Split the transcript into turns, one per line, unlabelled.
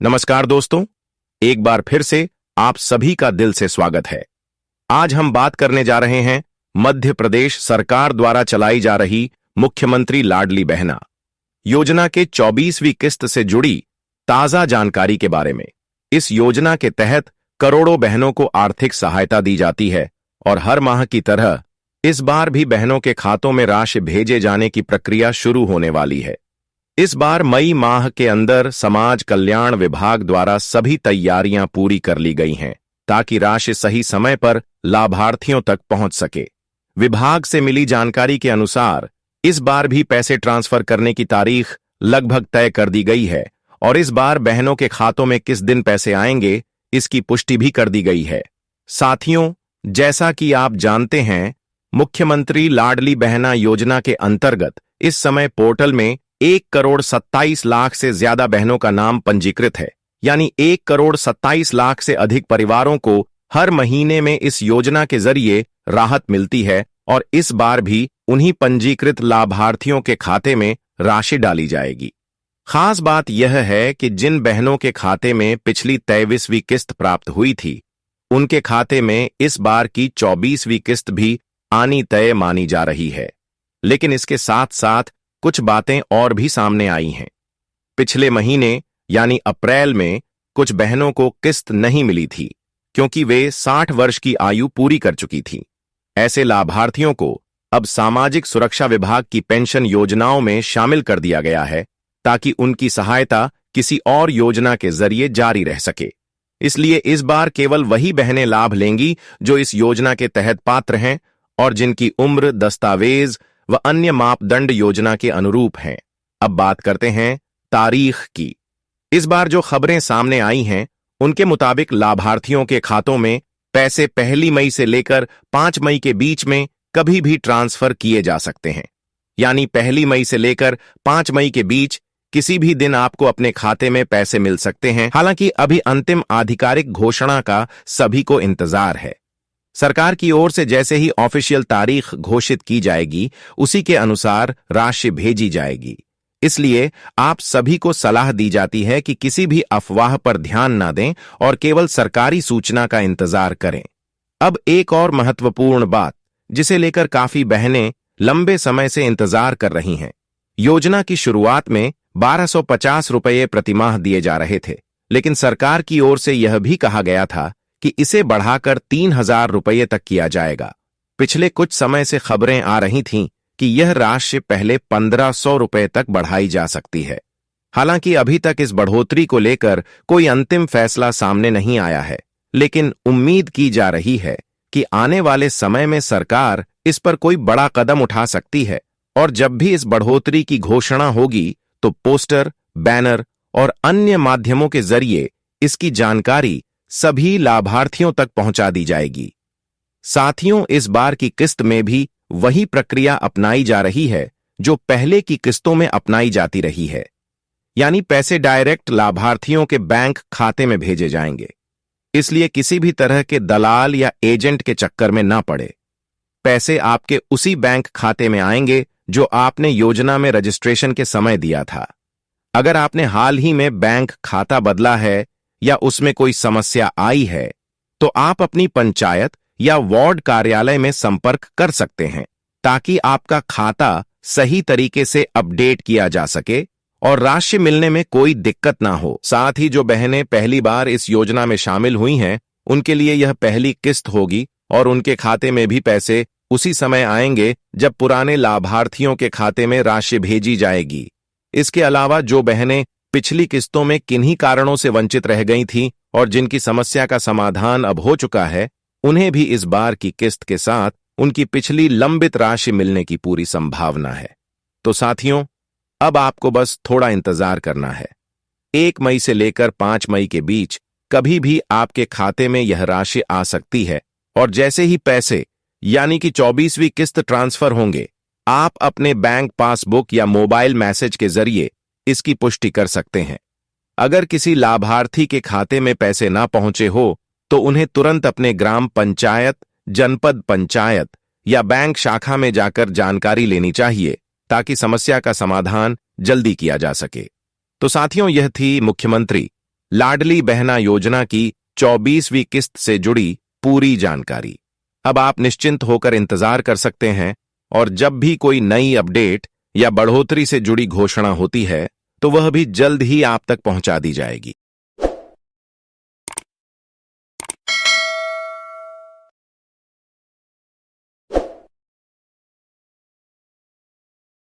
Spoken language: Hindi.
नमस्कार दोस्तों, एक बार फिर से आप सभी का दिल से स्वागत है। आज हम बात करने जा रहे हैं मध्य प्रदेश सरकार द्वारा चलाई जा रही मुख्यमंत्री लाडली बहना योजना के 24वीं किस्त से जुड़ी ताजा जानकारी के बारे में। इस योजना के तहत करोड़ों बहनों को आर्थिक सहायता दी जाती है और हर माह की तरह इस बार भी बहनों के खातों में राशि भेजे जाने की प्रक्रिया शुरू होने वाली है। इस बार मई माह के अंदर समाज कल्याण विभाग द्वारा सभी तैयारियां पूरी कर ली गई हैं ताकि राशि सही समय पर लाभार्थियों तक पहुंच सके। विभाग से मिली जानकारी के अनुसार इस बार भी पैसे ट्रांसफर करने की तारीख लगभग तय कर दी गई है और इस बार बहनों के खातों में किस दिन पैसे आएंगे इसकी पुष्टि भी कर दी गई है। साथियों, जैसा कि आप जानते हैं, मुख्यमंत्री लाडली बहना योजना के अंतर्गत इस समय पोर्टल में 1,27,00,000 से ज्यादा बहनों का नाम पंजीकृत है। यानी 1,27,00,000 से अधिक परिवारों को हर महीने में इस योजना के जरिए राहत मिलती है और इस बार भी उन्हीं पंजीकृत लाभार्थियों के खाते में राशि डाली जाएगी। खास बात यह है कि जिन बहनों के खाते में पिछली 23वीं किस्त प्राप्त हुई थी, उनके खाते में इस बार की 24वीं किस्त भी आनी तय मानी जा रही है। लेकिन इसके साथ साथ कुछ बातें और भी सामने आई हैं। पिछले महीने यानी अप्रैल में कुछ बहनों को किस्त नहीं मिली थी क्योंकि वे 60 वर्ष की आयु पूरी कर चुकी थीं। ऐसे लाभार्थियों को अब सामाजिक सुरक्षा विभाग की पेंशन योजनाओं में शामिल कर दिया गया है ताकि उनकी सहायता किसी और योजना के जरिए जारी रह सके। इसलिए इस बार केवल वही बहनें लाभ लेंगी जो इस योजना के तहत पात्र हैं और जिनकी उम्र, दस्तावेज व अन्य मापदंड योजना के अनुरूप हैं। अब बात करते हैं तारीख की। इस बार जो खबरें सामने आई हैं, उनके मुताबिक लाभार्थियों के खातों में पैसे 1 मई से लेकर 5 मई के बीच में कभी भी ट्रांसफर किए जा सकते हैं। यानी 1 मई से लेकर 5 मई के बीच किसी भी दिन आपको अपने खाते में पैसे मिल सकते हैं। हालांकि अभी अंतिम आधिकारिक घोषणा का सभी को इंतजार है। सरकार की ओर से जैसे ही ऑफिशियल तारीख घोषित की जाएगी, उसी के अनुसार राशि भेजी जाएगी। इसलिए आप सभी को सलाह दी जाती है कि किसी भी अफवाह पर ध्यान ना दें और केवल सरकारी सूचना का इंतजार करें। अब एक और महत्वपूर्ण बात, जिसे लेकर काफी बहनें लंबे समय से इंतजार कर रही हैं। योजना की शुरुआत में 1250 रुपये प्रतिमाह दिए जा रहे थे, लेकिन सरकार की ओर से यह भी कहा गया था कि इसे बढ़ाकर 3,000 रुपये तक किया जाएगा। पिछले कुछ समय से खबरें आ रही थीं कि यह राशि पहले 1,500 रुपये तक बढ़ाई जा सकती है। हालांकि अभी तक इस बढ़ोतरी को लेकर कोई अंतिम फैसला सामने नहीं आया है, लेकिन उम्मीद की जा रही है कि आने वाले समय में सरकार इस पर कोई बड़ा कदम उठा सकती है और जब भी इस बढ़ोतरी की घोषणा होगी तो पोस्टर, बैनर और अन्य माध्यमों के जरिए इसकी जानकारी सभी लाभार्थियों तक पहुंचा दी जाएगी। साथियों, इस बार की किस्त में भी वही प्रक्रिया अपनाई जा रही है जो पहले की किस्तों में अपनाई जाती रही है। यानी पैसे डायरेक्ट लाभार्थियों के बैंक खाते में भेजे जाएंगे। इसलिए किसी भी तरह के दलाल या एजेंट के चक्कर में ना पड़े। पैसे आपके उसी बैंक खाते में आएंगे जो आपने योजना में रजिस्ट्रेशन के समय दिया था। अगर आपने हाल ही में बैंक खाता बदला है या उसमें कोई समस्या आई है, तो आप अपनी पंचायत या वार्ड कार्यालय में संपर्क कर सकते हैं ताकि आपका खाता सही तरीके से अपडेट किया जा सके और राशि मिलने में कोई दिक्कत ना हो। साथ ही जो बहनें पहली बार इस योजना में शामिल हुई हैं, उनके लिए यह पहली किस्त होगी और उनके खाते में भी पैसे उसी समय आएंगे जब पुराने लाभार्थियों के खाते में राशि भेजी जाएगी। इसके अलावा जो बहनें पिछली किस्तों में किन्हीं कारणों से वंचित रह गई थीं और जिनकी समस्या का समाधान अब हो चुका है, उन्हें भी इस बार की किस्त के साथ उनकी पिछली लंबित राशि मिलने की पूरी संभावना है। तो साथियों, अब आपको बस थोड़ा इंतजार करना है। 1 मई से लेकर 5 मई के बीच कभी भी आपके खाते में यह राशि आ सकती है और जैसे ही पैसे यानी कि 24वीं किस्त ट्रांसफर होंगे, आप अपने बैंक पासबुक या मोबाइल मैसेज के जरिए इसकी पुष्टि कर सकते हैं। अगर किसी लाभार्थी के खाते में पैसे ना पहुंचे हो तो उन्हें तुरंत अपने ग्राम पंचायत, जनपद पंचायत या बैंक शाखा में जाकर जानकारी लेनी चाहिए ताकि समस्या का समाधान जल्दी किया जा सके। तो साथियों, यह थी मुख्यमंत्री लाडली बहना योजना की 24वीं किस्त से जुड़ी पूरी जानकारी। अब आप निश्चिंत होकर इंतजार कर सकते हैं और जब भी कोई नई अपडेट या बढ़ोतरी से जुड़ी घोषणा होती है तो वह भी जल्द ही आप तक पहुंचा दी जाएगी।